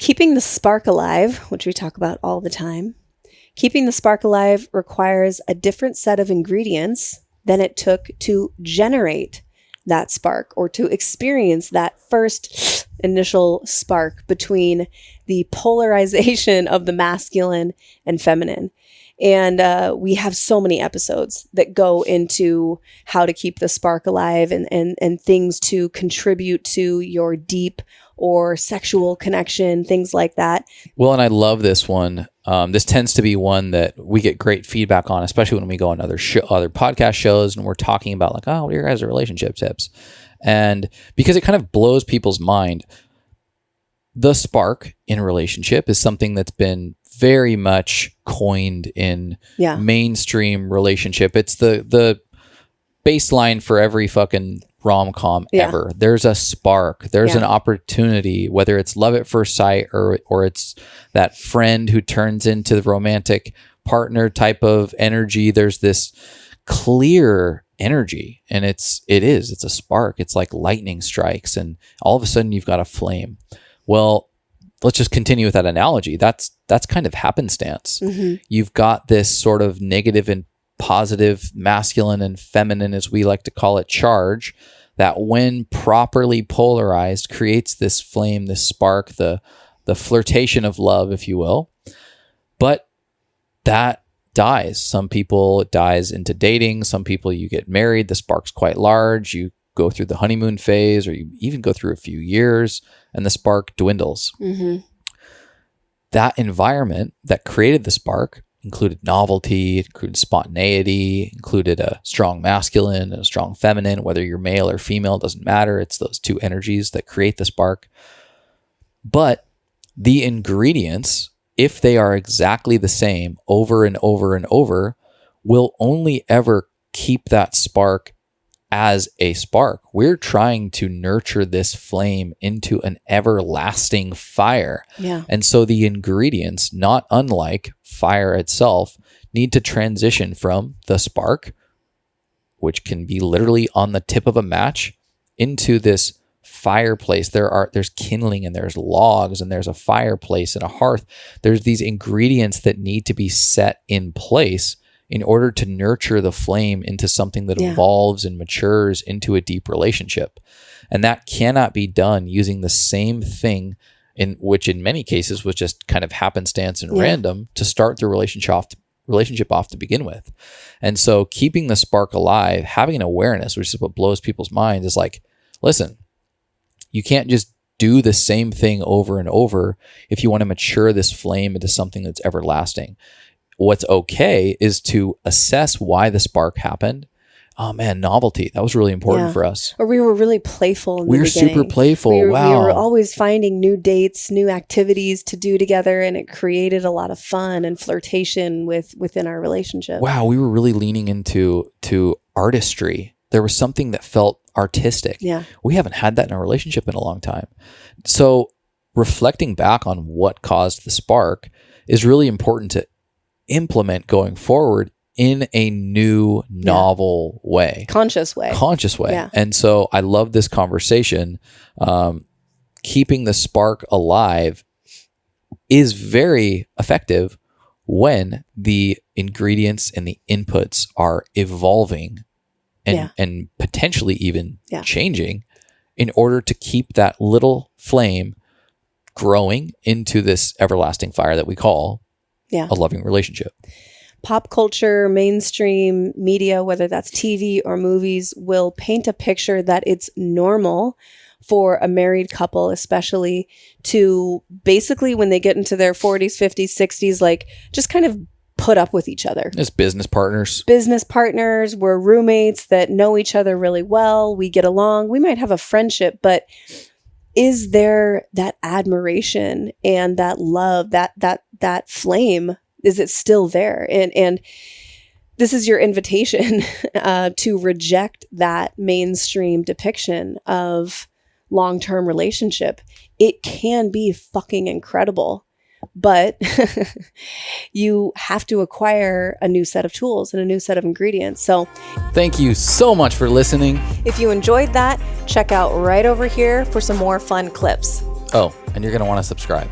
Keeping the spark alive, which we talk about all the time, keeping the spark alive requires a different set of ingredients than it took to generate that spark or to experience that first initial spark between the polarization of the masculine and feminine. And we have so many episodes that go into how to keep the spark alive and things to contribute to your deep or sexual connection, things like that. Well, and I love this one. This tends to be one that we get great feedback on, especially when we go on other podcast shows and we're talking about like, oh, what are your guys' relationship tips? And because it kind of blows people's mind, the spark in a relationship is something that's been very much coined in mainstream relationship. It's the baseline for every fucking rom-com ever. There's a spark. There's an opportunity, whether it's love at first sight or it's that friend who turns into the romantic partner type of energy. There's this clear energy, and it's a spark. It's like lightning strikes, and all of a sudden you've got a flame. Well, let's just continue with that analogy. That's kind of happenstance. Mm-hmm. You've got this sort of negative and positive, masculine and feminine, as we like to call it, charge that when properly polarized creates this flame, this spark, the flirtation of love, if you will. But that dies. Some people, it dies into dating. Some people, you get married, the spark's quite large. You go through the honeymoon phase, or you even go through a few years and the spark dwindles. Mm-hmm. That environment that created the spark included novelty, included spontaneity, included a strong masculine and a strong feminine. Whether you're male or female, doesn't matter. It's those two energies that create the spark. But the ingredients, if they are exactly the same over and over and over, will only ever keep that spark as a spark. We're trying to nurture this flame into an everlasting fire. Yeah. And so the ingredients, not unlike fire itself, need to transition from the spark, which can be literally on the tip of a match, into this fireplace. There's kindling and there's logs and there's a fireplace and a hearth. There's these ingredients that need to be set in place in order to nurture the flame into something that evolves and matures into a deep relationship. And that cannot be done using the same thing, in which in many cases was just kind of happenstance and random to start the relationship off to begin with. And so keeping the spark alive, having an awareness, which is what blows people's minds, is like, listen, you can't just do the same thing over and over if you want to mature this flame into something that's everlasting. What's okay is to assess why the spark happened. Oh man, novelty. That was really important for us. Or we were really playful in the beginning. Super playful. We Wow. were always finding new dates, new activities to do together, and it created a lot of fun and flirtation within our relationship. Wow, we were really leaning into artistry. There was something that felt artistic. Yeah. We haven't had that in a relationship in a long time. So reflecting back on what caused the spark is really important to implement going forward in a new, novel way. Conscious way. Yeah. And so I love this conversation. Keeping the spark alive is very effective when the ingredients and the inputs are evolving and potentially even changing in order to keep that little flame growing into this everlasting fire that we call a loving relationship. Pop culture, mainstream media, whether that's TV or movies, will paint a picture that it's normal for a married couple, especially, to basically, when they get into their 40s, 50s, 60s, like just kind of put up with each other. As business partners. We're roommates that know each other really well. We get along. We might have a friendship, but is there that admiration and that love, that flame? Is it still there? And this is your invitation to reject that mainstream depiction of long-term relationship. It can be fucking incredible, but you have to acquire a new set of tools and a new set of ingredients. So thank you so much for listening. If you enjoyed that, check out right over here for some more fun clips. Oh, and you're going to want to subscribe.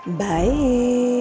Bye.